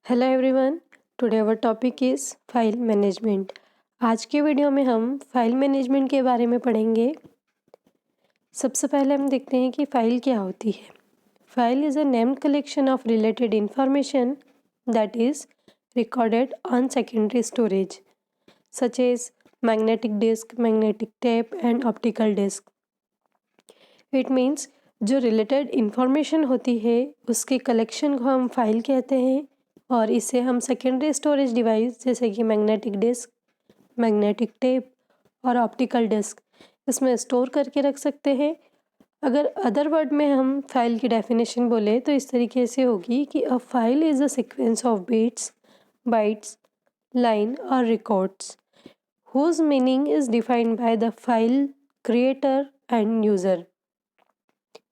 Hello everyone, today our topic is file management. आज के video में हम फाइल मैनेजमेंट के बारे में पढ़ेंगे। सबसे पहले हम देखते हैं कि फ़ाइल क्या होती है। File is a named collection of related information that is recorded on secondary storage such as magnetic disk, magnetic tape and optical disk. It means जो रिलेटेड इंफॉर्मेशन होती है उसके कलेक्शन को हम फाइल कहते हैं और इसे हम सेकेंडरी स्टोरेज डिवाइस जैसे कि मैग्नेटिक डिस्क, मैग्नेटिक टेप और ऑप्टिकल डिस्क इसमें स्टोर करके रख सकते हैं। अगर अदर वर्ड में हम फाइल की डेफिनेशन बोले तो इस तरीके से होगी कि अ file is a sequence of bits, bytes, line और records whose meaning is defined by the file creator and user.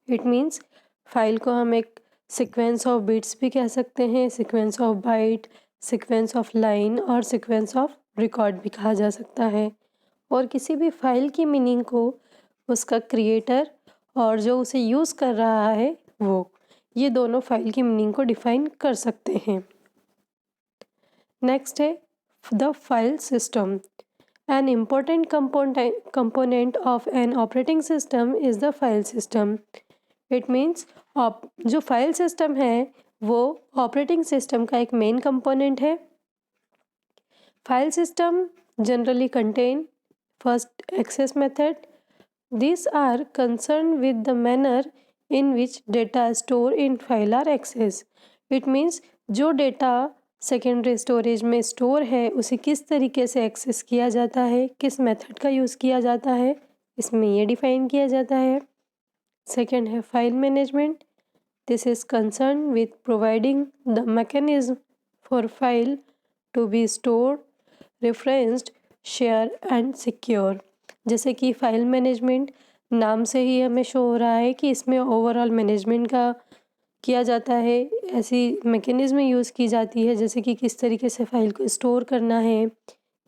It means file को हम एक सीक्वेंस ऑफ बिट्स भी कह सकते हैं, sequence of bite, sequence of line और sequence of record भी कहा जा सकता है। और किसी भी फाइल की मीनिंग को उसका क्रिएटर और जो उसे यूज़ कर रहा है ये दोनों फाइल की मीनिंग को डिफाइन कर सकते हैं। नेक्स्ट है the file system. An important component of an operating system is the file system. It means जो फाइल सिस्टम है वो ऑपरेटिंग सिस्टम का एक मेन कंपोनेंट है। File system generally contain first access method. These are concerned with the manner in which data stored in file are accessed. It means जो data secondary storage में store है उसे किस तरीके से एक्सेस किया जाता है, किस मेथड का यूज़ किया जाता है, इसमें ये डिफाइन किया जाता है। सेकेंड है file management. This is concern with providing the mechanism for file to be stored, referenced, share and secure. जैसे कि फाइल मैनेजमेंट नाम से ही हमें शो हो रहा है कि इसमें ओवरऑल मैनेजमेंट का किया जाता है, ऐसी मैकेनिज़्म यूज़ की जाती है जैसे कि किस तरीके से फ़ाइल को स्टोर करना है,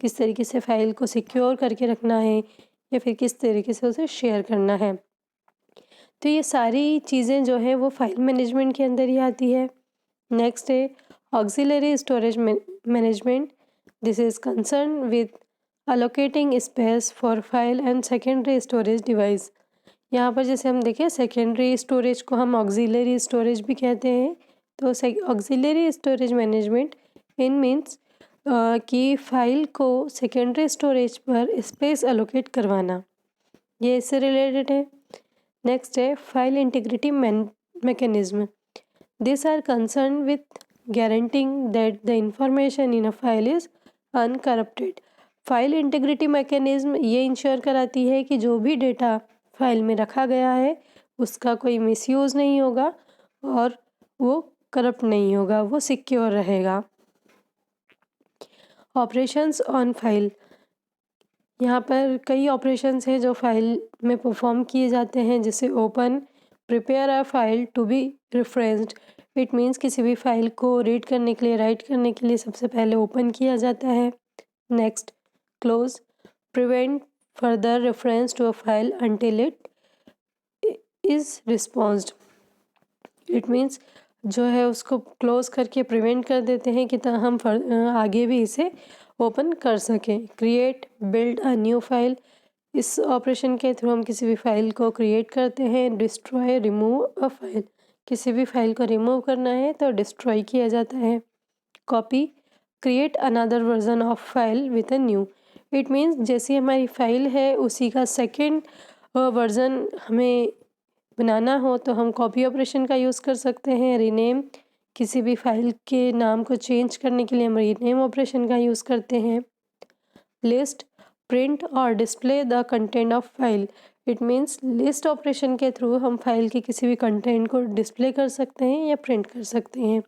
किस तरीके से फ़ाइल को सिक्योर करके रखना है या फिर किस तरीके से उसे शेयर करना है। तो ये सारी चीज़ें जो है वो फाइल मैनेजमेंट के अंदर ही आती है। नेक्स्ट है auxiliary storage management. This is concern with allocating space for file and secondary storage device. यहाँ पर जैसे हम देखें सेकेंडरी स्टोरेज को हम ऑक्सिलरी स्टोरेज भी कहते हैं। तो auxiliary storage management in means कि फ़ाइल को सेकेंडरी स्टोरेज पर स्पेस अलोकेट करवाना, ये इससे रिलेटेड है। नेक्स्ट है file integrity mechanism. This are concern with guaranteeing that the information in a file is uncorrupted. File integrity mechanism ये ensure कराती है कि जो भी डेटा फाइल में रखा गया है उसका कोई मिसयूज़ नहीं होगा और वो करप्ट नहीं होगा, वो सिक्योर रहेगा। Operations on file. यहाँ पर कई ऑपरेशंस हैं जो फाइल में परफॉर्म किए जाते हैं जैसे open, prepare a file to be referenced. It means किसी भी फाइल को रीड करने के लिए, राइट करने के लिए सबसे पहले ओपन किया जाता है. Next close, prevent further reference to a file until it is responded. It means जो है उसको क्लोज करके प्रिवेंट कर देते हैं कि हम आगे भी इसे ओपन कर सकें. Create, build a new file. इस ऑपरेशन के थ्रू हम किसी भी फाइल को क्रिएट करते हैं. Destroy, remove a file. किसी भी फाइल को रिमूव करना है तो डिस्ट्रॉय किया जाता है. Copy, create another version of file with a new. It means जैसी हमारी फाइल है उसी का सेकेंड वर्जन हमें बनाना हो तो हम कॉपी ऑपरेशन का यूज़ कर सकते हैं. रीनेम, किसी भी फाइल के नाम को चेंज करने के लिए हम रीनेम ऑपरेशन का यूज़ करते हैं. लिस्ट, प्रिंट और display the content of file. It means list operation के थ्रू हम फाइल के किसी भी कंटेंट को डिस्प्ले कर सकते हैं या प्रिंट कर सकते हैं.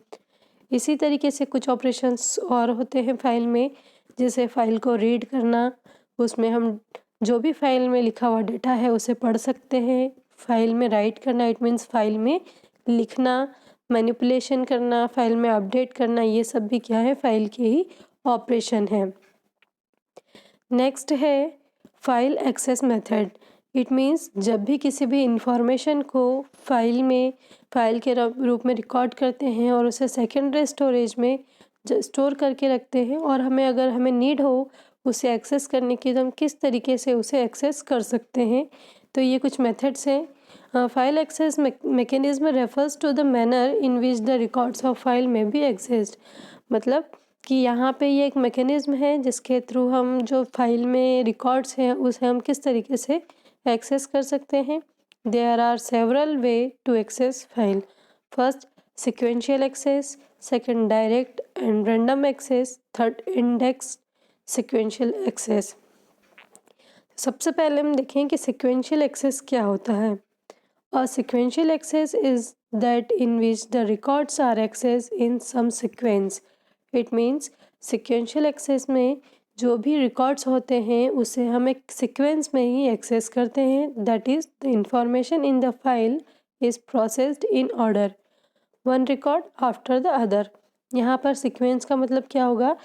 इसी तरीके से कुछ ऑपरेशंस और होते हैं फाइल में, जैसे फाइल को रीड करना, उसमें हम जो भी फाइल में लिखा हुआ डेटा है उसे पढ़ सकते हैं. फाइल में राइट करना, इट मीन्स फाइल में लिखना, मैनिपुलेशन करना, फाइल में अपडेट करना, ये सब भी क्या है, फाइल के ही ऑपरेशन है. नेक्स्ट है file access method. It means जब भी किसी भी इंफॉर्मेशन को फाइल के रूप में रिकॉर्ड करते हैं और उसे सेकेंडरी स्टोरेज में स्टोर करके रखते हैं, और अगर हमें नीड हो उसे एक्सेस करने की, तो हम किस तरीके से उसे एक्सेस कर सकते हैं। तो ये कुछ मेथड्स हैं। File access mechanism refers to the manner in which the records of file में बी एक्सेस्ड। मतलब कि यहाँ पे ये एक मैकेनिज्म है जिसके थ्रू हम जो फाइल में रिकॉर्ड्स हैं उसे हम किस तरीके से एक्सेस कर सकते हैं। There are several way to access file. First, sequential access, second direct and random access, third index sequential access। सबसे पहले हम देखें कि sequential access क्या होता है। A sequential access is that in which the records are accessed in some sequence। It means sequential access में जो भी records होते हैं उसे हम एक sequence में ही access करते हैं। That is, the information in the file is processed in order, one record after the other. यहाँ पर सीक्वेंस का मतलब क्या होगा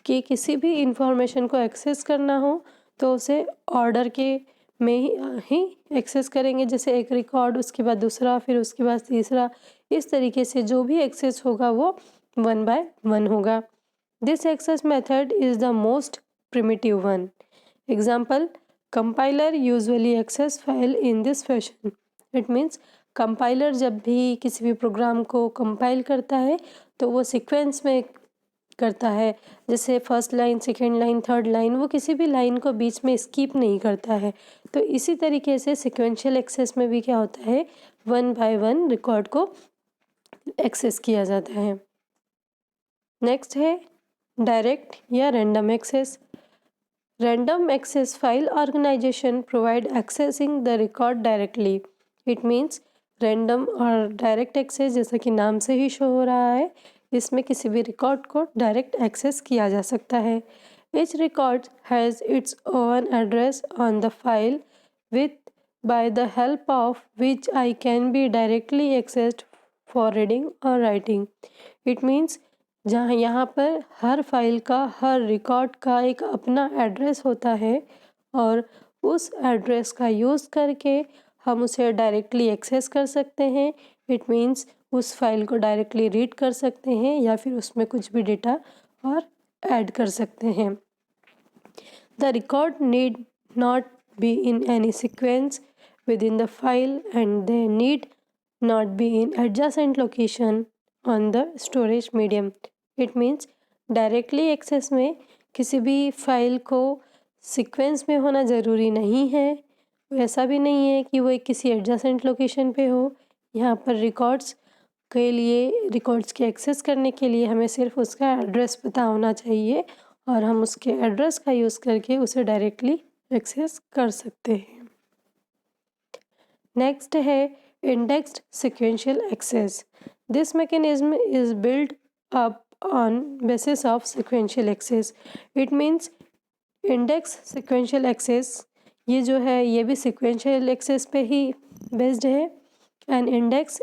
कि किसी भी इंफॉर्मेशन को एक्सेस करना हो तो उसे ऑर्डर के में ही एक्सेस करेंगे। जैसे एक रिकॉर्ड, उसके बाद दूसरा, फिर उसके बाद तीसरा, इस तरीके से जो भी एक्सेस होगा वो वन बाय वन होगा। This access method is the most primitive one. Example, compiler usually access file in this fashion. It means compiler जब भी किसी भी प्रोग्राम को कंपाइल करता है तो वो सीक्वेंस में करता है। जैसे first line, second line, third line, वो किसी भी लाइन को बीच में स्किप नहीं करता है। तो इसी तरीके से सिक्वेंशियल एक्सेस में भी क्या होता है, वन बाय वन रिकॉर्ड को एक्सेस किया जाता है। नेक्स्ट है डायरेक्ट या random access. Random access file organization provide accessing the record directly. It means random और डायरेक्ट एक्सेस, जैसा कि नाम से ही शो हो रहा है, इसमें किसी भी रिकॉर्ड को डायरेक्ट एक्सेस किया जा सकता है। Each record has its own address on the file with by the help of which I can be directly accessed for reading or writing। It means जहाँ यहाँ पर हर फाइल का, हर रिकॉर्ड का एक अपना एड्रेस होता है और उस एड्रेस का यूज़ करके हम उसे डायरेक्टली एक्सेस कर सकते हैं। इट मीन्स उस फाइल को डायरेक्टली रीड कर सकते हैं या फिर उसमें कुछ भी डेटा और ऐड कर सकते हैं। The record need not be in any sequence within the file and they need not be in adjacent location on the storage medium. It means directly access में किसी भी फाइल को sequence में होना ज़रूरी नहीं है। ऐसा भी नहीं है कि वो किसी एडजेसेंट लोकेशन पे हो। यहाँ पर रिकॉर्ड्स के एक्सेस करने के लिए हमें सिर्फ उसका एड्रेस पता होना चाहिए और हम उसके एड्रेस का यूज़ करके उसे डायरेक्टली एक्सेस कर सकते हैं। नेक्स्ट है indexed sequential access. This mechanism is build up on basis of sequential access. It means index sequential access, ये जो है ये भी सीक्वेंशियल एक्सेस पे ही बेस्ड है। An index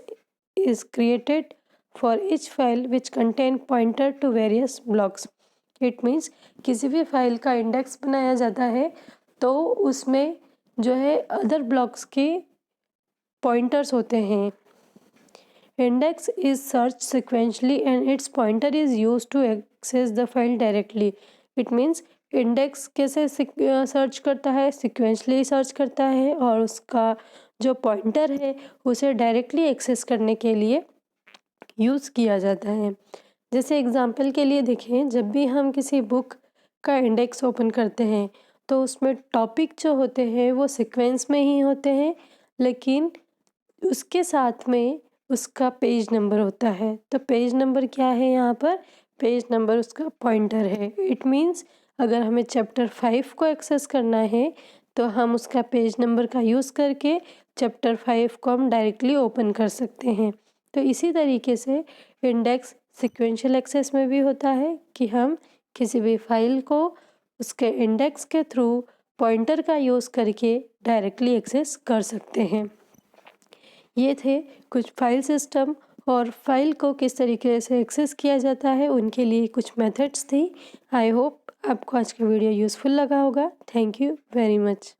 is created for each file which contain pointer to various blocks। It means किसी भी फाइल का इंडेक्स बनाया जाता है तो उसमें जो है अदर ब्लॉक्स के पॉइंटर्स होते हैं। Index is search sequentially and its pointer is use to access the file directly. It means index कैसे सर्च करता है, सिक्वेंशली सर्च करता है और उसका जो पॉइंटर है उसे डायरेक्टली एक्सेस करने के लिए यूज़ किया जाता है। जैसे एग्जांपल के लिए देखें, जब भी हम किसी बुक का इंडेक्स ओपन करते हैं तो उसमें टॉपिक जो होते हैं वो सीक्वेंस में ही होते हैं, लेकिन उसके साथ में उसका पेज नंबर होता है। तो पेज नंबर क्या है यहाँ पर, पेज नंबर उसका पॉइंटर है। इट मीन्स अगर हमें चैप्टर 5 को एक्सेस करना है तो हम उसका पेज नंबर का यूज़ करके चैप्टर 5 को हम डायरेक्टली ओपन कर सकते हैं। तो इसी तरीके से इंडेक्स सीक्वेंशियल एक्सेस में भी होता है कि हम किसी भी फाइल को उसके इंडेक्स के थ्रू पॉइंटर का यूज़ करके डायरेक्टली एक्सेस कर सकते हैं। ये थे कुछ फाइल सिस्टम और फाइल को किस तरीके से एक्सेस किया जाता है उनके लिए कुछ मेथड्स थी। आई होप आपको आज का वीडियो यूज़फुल लगा होगा। Thank you very much.